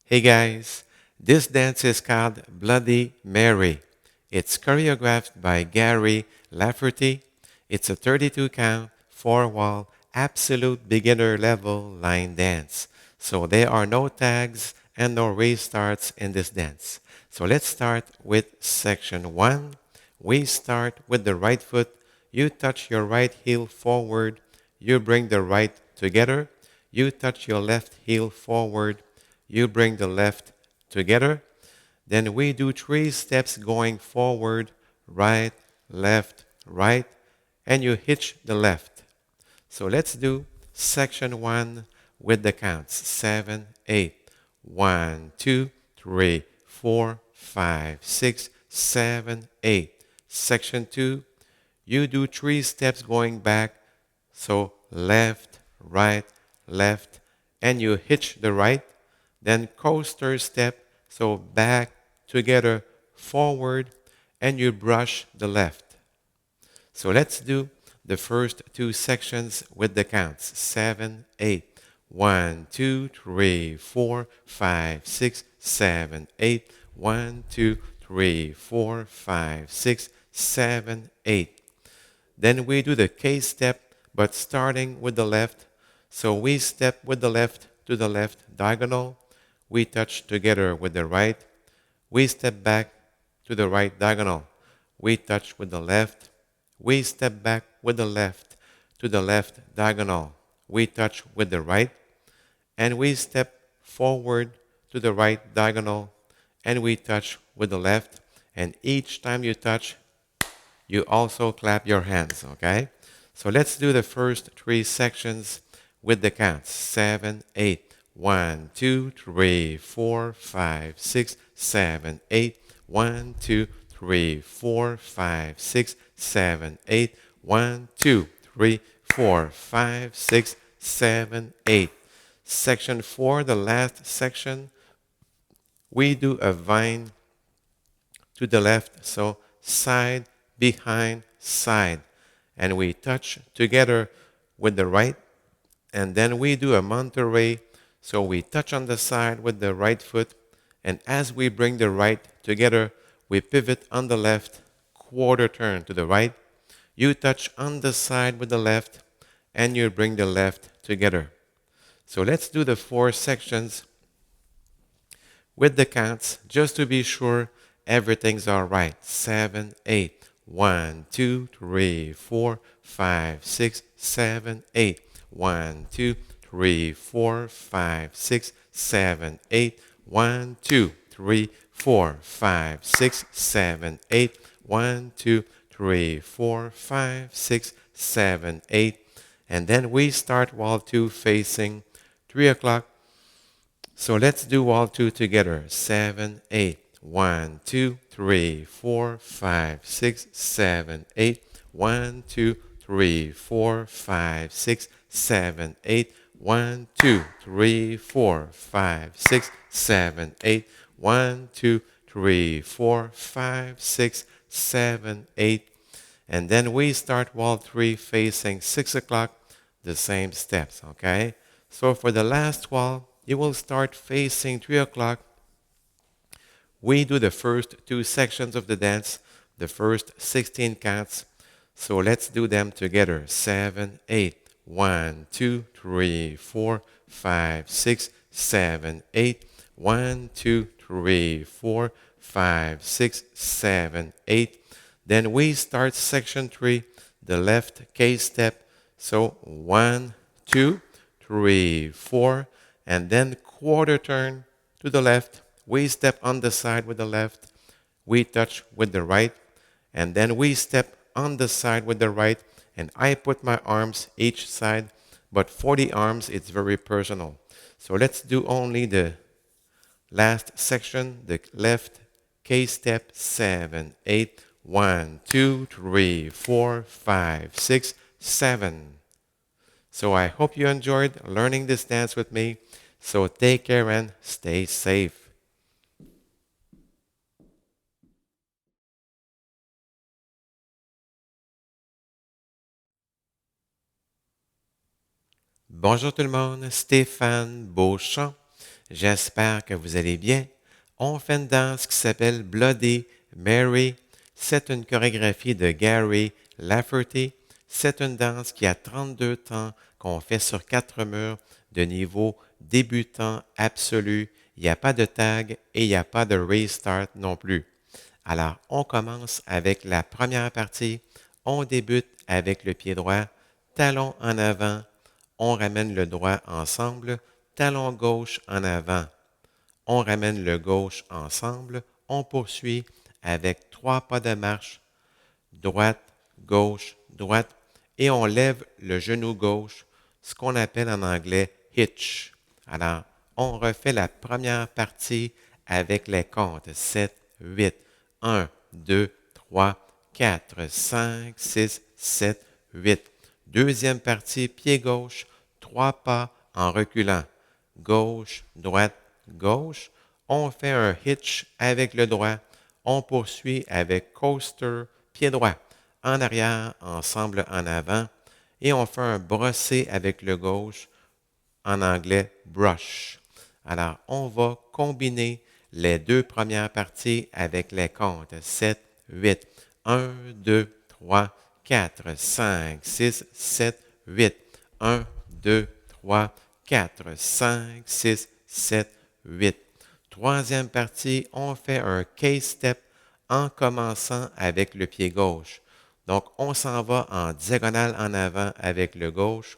Hey guys, this dance is called Bloody Mary. It's choreographed by Gary Lafferty. It's a 32 count, 4 wall, absolute beginner level line dance. So there are no tags and no restarts in this dance. So let's start with section 1. We start with the right foot. You touch your right heel forward. You bring the right together. You touch your left heel forward. You bring the left together. Then we do 3 steps going forward, right, right, and you hitch the left. So let's do section 1 with the counts 7, 8. 1, 2, 3, 4, 5, 6, 7, 8. Section 2, you do 3 steps going back. So left, and you hitch the right. Then coaster step, so back, together, forward, and you brush the left. So let's do the first 2 sections with the counts 7, 8. 1, 2, 3, 4, 5, 6, 7, 8. 1, 2, 3, 4, 5, 6, 7, 8. Then we do the K step, but starting with the left. So we step with the left to the left diagonal. We touch together with the right. We step back to the right diagonal. We touch with the left. We step back with the left to the left diagonal. We touch with the right. And we step forward to the right diagonal. And we touch with the left. And each time you touch, you also clap your hands, okay? So let's do the first 3 sections with the counts 7, 8. 1, 2, 3, 4, 5, 6, 7, 8. 1, 2, 3, 4, 5, 6, 7, 8. 1, 2, 3, 4, 5, 6, 7, 8. Section 4, the last section, we do a vine to the left, so side, behind, side. And we touch together with the right, and then we do a Monterey. So we touch on the side with the right foot, and as we bring the right together, we pivot on the left, quarter turn to the right. You touch on the side with the left, and you bring the left together. So let's do the 4 sections with the counts, just to be sure everything's all right. 7, 8. 1, 2, 3, 4, 5, 6, 7, 8. 1, 2, 3, 4, 5, 6, 7, 8. 1, 2, 3, 4, 5, 6, 7, 8. 1, 2, 3, 4, 5, 6, 7, 8. And then we start wall 2 facing 3 o'clock. So let's do wall 2 together. 7, 8. 1, 2, 3, 4, 5, 6, 7, 8. 1, 2, 3, 4, 5, 6, 7, 8. 1, 2, 3, 4, 5, 6, 7, 8. 1, 2, 3, 4, 5, 6, 7, 8. And then we start wall 3 facing 6 o'clock, the same steps, okay? So for the last wall, you will start facing 3 o'clock. We do the first 2 sections of the dance, the first 16 counts. So let's do them together. 7, 8. 1, 2, 3, 4, 5, 6, 7, 8. 1, 2, 3, 4, 5, 6, 7, 8. Then we start section 3, the left K step. So 1, 2, 3, 4, and then quarter turn to the left. We step on the side with the left. We touch with the right, and then we step on the side with the right, and I put my arms each side, but for the arms, it's very personal. So let's do only the last section, the left K step, 7, 8, 1, 2, 3, 4, 5, 6, 7. So I hope you enjoyed learning this dance with me. So take care and stay safe. Bonjour tout le monde, Stéphane Beauchamp. J'espère que vous allez bien. On fait une danse qui s'appelle Bloody Mary. C'est une chorégraphie de Gary Lafferty. C'est une danse qui a 32 temps qu'on fait sur 4 murs de niveau débutant absolu. Il n'y a pas de tag et il n'y a pas de restart non plus. Alors, on commence avec la première partie. On débute avec le pied droit, talon en avant. On ramène le droit ensemble, talon gauche en avant. On ramène le gauche ensemble. On poursuit avec 3 pas de marche, droite, gauche, droite, et on lève le genou gauche, ce qu'on appelle en anglais hitch. Alors, on refait la première partie avec les comptes 7, 8, 1, 2, 3, 4, 5, 6, 7, 8. Deuxième partie, pied gauche, 3 pas en reculant. Gauche, droite, gauche. On fait un hitch avec le droit. On poursuit avec coaster, pied droit. En arrière, ensemble en avant. Et on fait un brossé avec le gauche, en anglais brush. Alors, on va combiner les deux premières parties avec les comptes 7, 8, 1, 2, 3, 4, 5, 6, 7, 8, 1, 2, 3, 4, 5, 6, 7, 8. Troisième partie, on fait un K-step en commençant avec le pied gauche. Donc, on s'en va en diagonale en avant avec le gauche,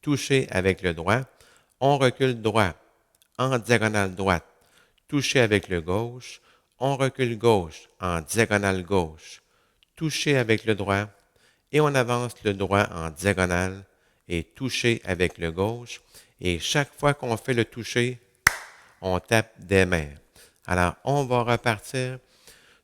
touché avec le droit. On recule droit en diagonale droite, touché avec le gauche. On recule gauche en diagonale gauche, touché avec le droit. Et on avance le droit en diagonale et touché avec le gauche. Et chaque fois qu'on fait le toucher, on tape des mains. Alors, on va repartir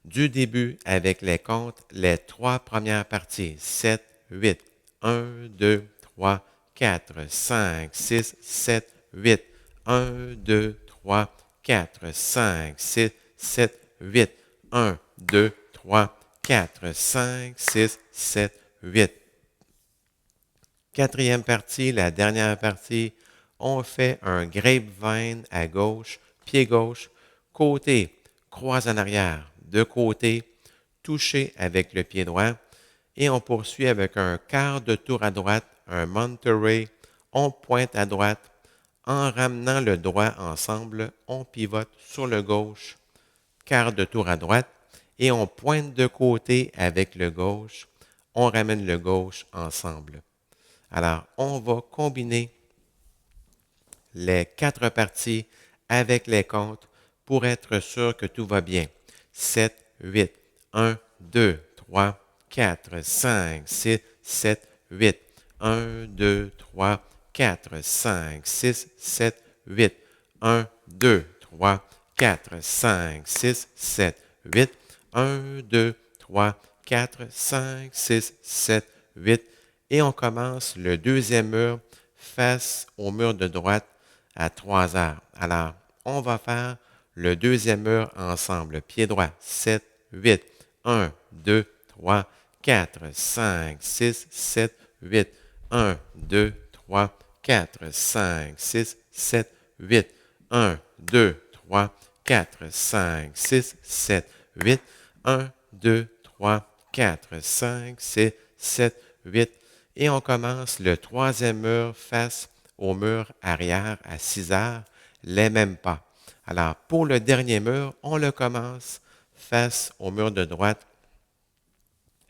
du début avec les comptes, les 3 premières parties. 7, 8, 1, 2, 3, 4, 5, 6, 7, 8. 1, 2, 3, 4, 5, 6, 7, 8. 1, 2, 3, 4, 5, 6, 7, 8. Quatrième partie, la dernière partie, on fait un grapevine à gauche, pied gauche, côté, croise en arrière, de côté, touché avec le pied droit, et on poursuit avec un quart de tour à droite, un Monterey, on pointe à droite, en ramenant le droit ensemble, on pivote sur le gauche, quart de tour à droite, et on pointe de côté avec le gauche, on ramène le gauche ensemble. Alors, on va combiner les 4 parties avec les comptes pour être sûr que tout va bien. 7, 8, 1, 2, 3, 4, 5, 6, 7, 8. 1, 2, 3, 4, 5, 6, 7, 8. 1, 2, 3, 4, 5, 6, 7, 8. 1, 2, 3, 4, 5, 6, 7, 8. Et on commence le deuxième mur face au mur de droite à 3 heures. Alors, on va faire le deuxième mur ensemble. Pied droit, 7, 8, 1, 2, 3, 4, 5, 6, 7, 8. 1, 2, 3, 4, 5, 6, 7, 8. 1, 2, 3, 4, 5, 6, 7, 8. 1, 2, 3, 4, 5, 6, 7, 8. Et on commence le troisième mur face au mur arrière à 6 heures, les mêmes pas. Alors, pour le dernier mur, on le commence face au mur de droite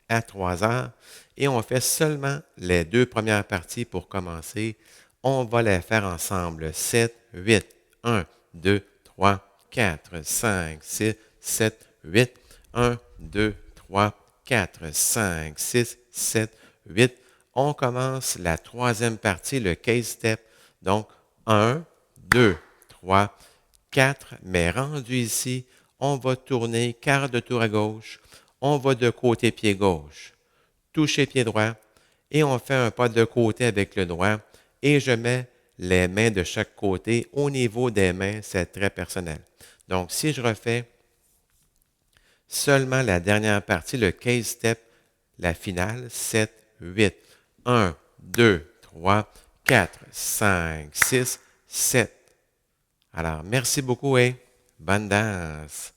à 3 heures et on fait seulement les 2 premières parties pour commencer. On va les faire ensemble. 7, 8, 1, 2, 3, 4, 5, 6, 7, 8. 1, 2, 3, 4, 5, 6, 7, 8. On commence la troisième partie, le case step. Donc, 1, 2, 3, 4. Mais rendu ici, on va tourner quart de tour à gauche. On va de côté pied gauche, toucher pied droit, et on fait un pas de côté avec le droit. Et je mets les mains de chaque côté. Au niveau des mains, c'est très personnel. Donc, si je refais seulement la dernière partie, le case step, la finale, 7, 8, 1, 2, 3, 4, 5, 6, 7, Alors, merci beaucoup et bonne danse.